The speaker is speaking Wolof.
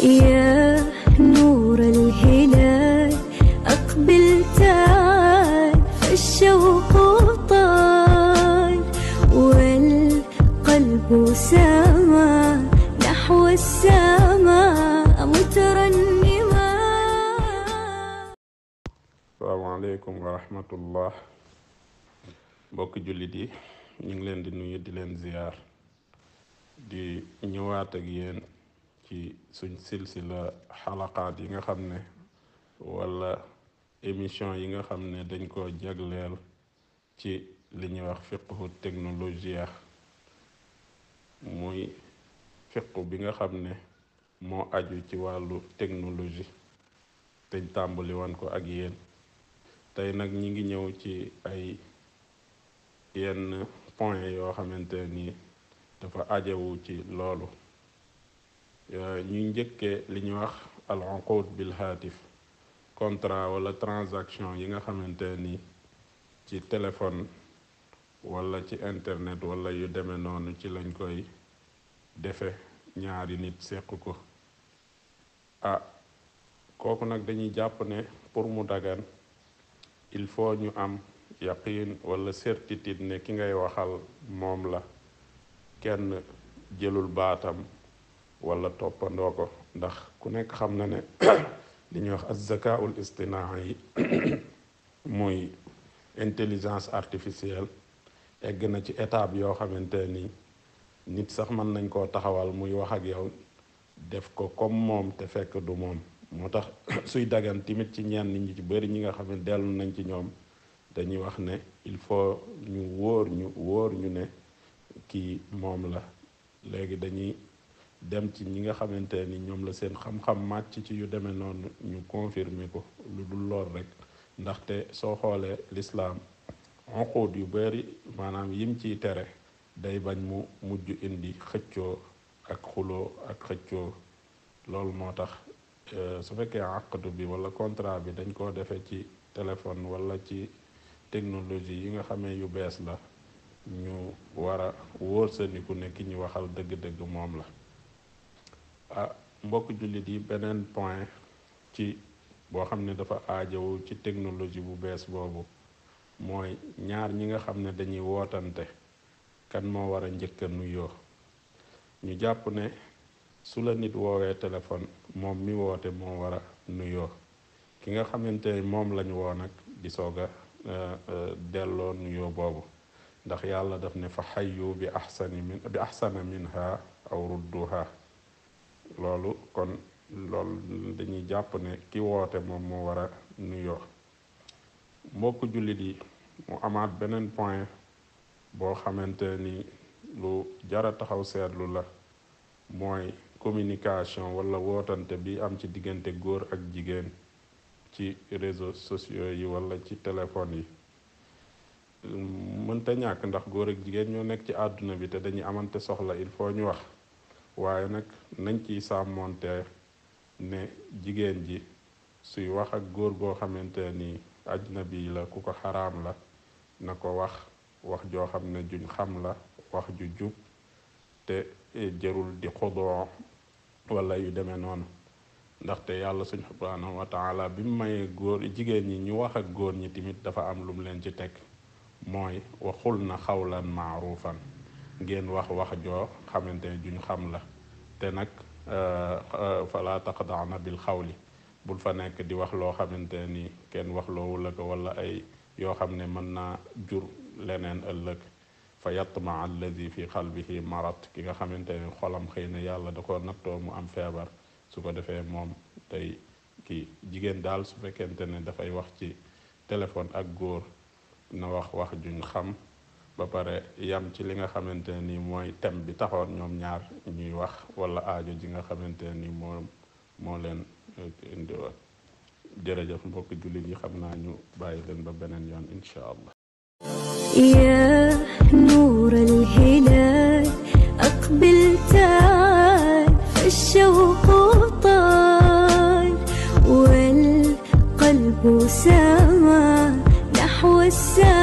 يا نور الهلال أقبل تعال فالشوق طال والقلب سما نحو السماء مترنما. السلام عليكم ورحمة الله. mbokk jullit yi ñu ngi leen di nuyu di leen ziyaar di ñëwaat ak yéen ci suñ silsila xalaqaat yi nga xam ne wala émission yi nga xam ne dañ ko jagleel ci li ñuy wax fiqhu technologie muy fiqhu bi nga xam ne moo aju ci wàllu technologie teñ tàmbali woon ko ak yéen tey nag ñi ngi ñëw ci ay yenn point yoo xamante ni dafa ajewu ci loolu ñu njëkkee li ñuy wax al uqud bil haatif contrat wala transaction yi nga xamante ni ci téléphone wala ci internet wala yu demee noonu ci lañ koy defe ñaari nit seq ko kooku nag dañuy jàpp ne pour mu dagan il faut ñu am yaqin wala certitude ne ki ngay waxal moom la kenn jëlul baatam wala toppandoo ko ndax ku nekk xam na ne li ñuy wax az-zakaul istinaa'i muy intelligence artificielle egg na ci étape yoo xamante ni nit sax mën nañ koo taxawal muy wax ak yow def ko comme moom te fekk du moom moo tax suy dagan timit ci ñenn ñi ci bari ñi nga xam ne dellu nañ ci ñoom dañuy wax ne il faut ñu wóor ñu ne kii moom la. léegi dañuy dem ci ñi nga xamante ni ñoom la seen xam-xam màcc ci yu demee noonu ñu confirmer ko lu dul lool rek ndaxte soo xoolee lislaam uquud yu bari maanaam yim ciy tere day bañ mu mujj indi xëccoo ak xuloo ak xëccoo. loolu moo tax su fekkee aqdu bi wala contrat bi dañ koo defee ci téléphone wala ci technologie yi nga xamee yu bees la ñu war a wóor saniku ne ki ñu waxal dëgg-dëgg moom la. mbokk jullit yi beneen point ci boo xam ne dafa aajowu ci technologie bu bees boobu mooy ñaar ñi nga xam ne dañuy wootante kan moo war a njëkk a nuyoo. ñu jàpp ne su la nit woowee téléphone moom mi woote moo war a nuyoo ki nga xamante ne moom lañ woo nag di soog a delloo nuyoo boobu ndax yàlla daf ne fa xayyu bi ahsana minha aw rudduha. loolu kon loolu dañuy jàpp ne ki woote moom moo war a nuyoo. mbokk jullit yi mu amaat beneen point boo xamante ni lu jara taxaw seetlu la mooy communication wala wootante bi am ci diggante góor ak jigéen ci réseaux sociaux yi wala ci téléphone yi. mënta ñàkk ndax góor ak jigéen ñoo nekk ci àdduna bi te dañuy amante soxla il faut ñu wax waaye nag nañ ciy sàmmoonte ne jigéen ji suy wax ak góor goo xamante ni ajnabi la ku ko xaraam la na ko wax joo xam ne juñ xam la wax ju jub te jërul di xudoo wala yu demee noonu ndaxte yàlla subhanahu wa taala bi mu mayee góor jigéen ñi ñu wax ak góor ñi tamit dafa am lu mu leen ci teg mooy waxul na xawlan maarufan ngeen wax joo xamante ne juñ xam la te nag fala taqdaana bil xawli bul fa nekk di wax loo xamante ni kenn wax loowu la ko wala ay yoo xam ne mën naa jur leneen ëllëg fa yatma alladi fi qalbihi marad ki nga xamante ne xolam xëy na yàlla da ko nattoo mu am feebar su ko defee moom tey kii jigéen daal su fekkente ne dafay wax ci téléphone ak góor na wax juñ xam ba pare yam ci li nga xamante ni mooy thème bi taxoon ñoom ñaar ñuy wax wala aajo ji nga xamante ni moo leen indiwoon. jërëjëf mbokk jullit yi xam naa ñu bàyyi leen ba beneen yoon incha allah. يا نور الهلال أقبل تعال فالشوق طال والقلب سما نحو السماء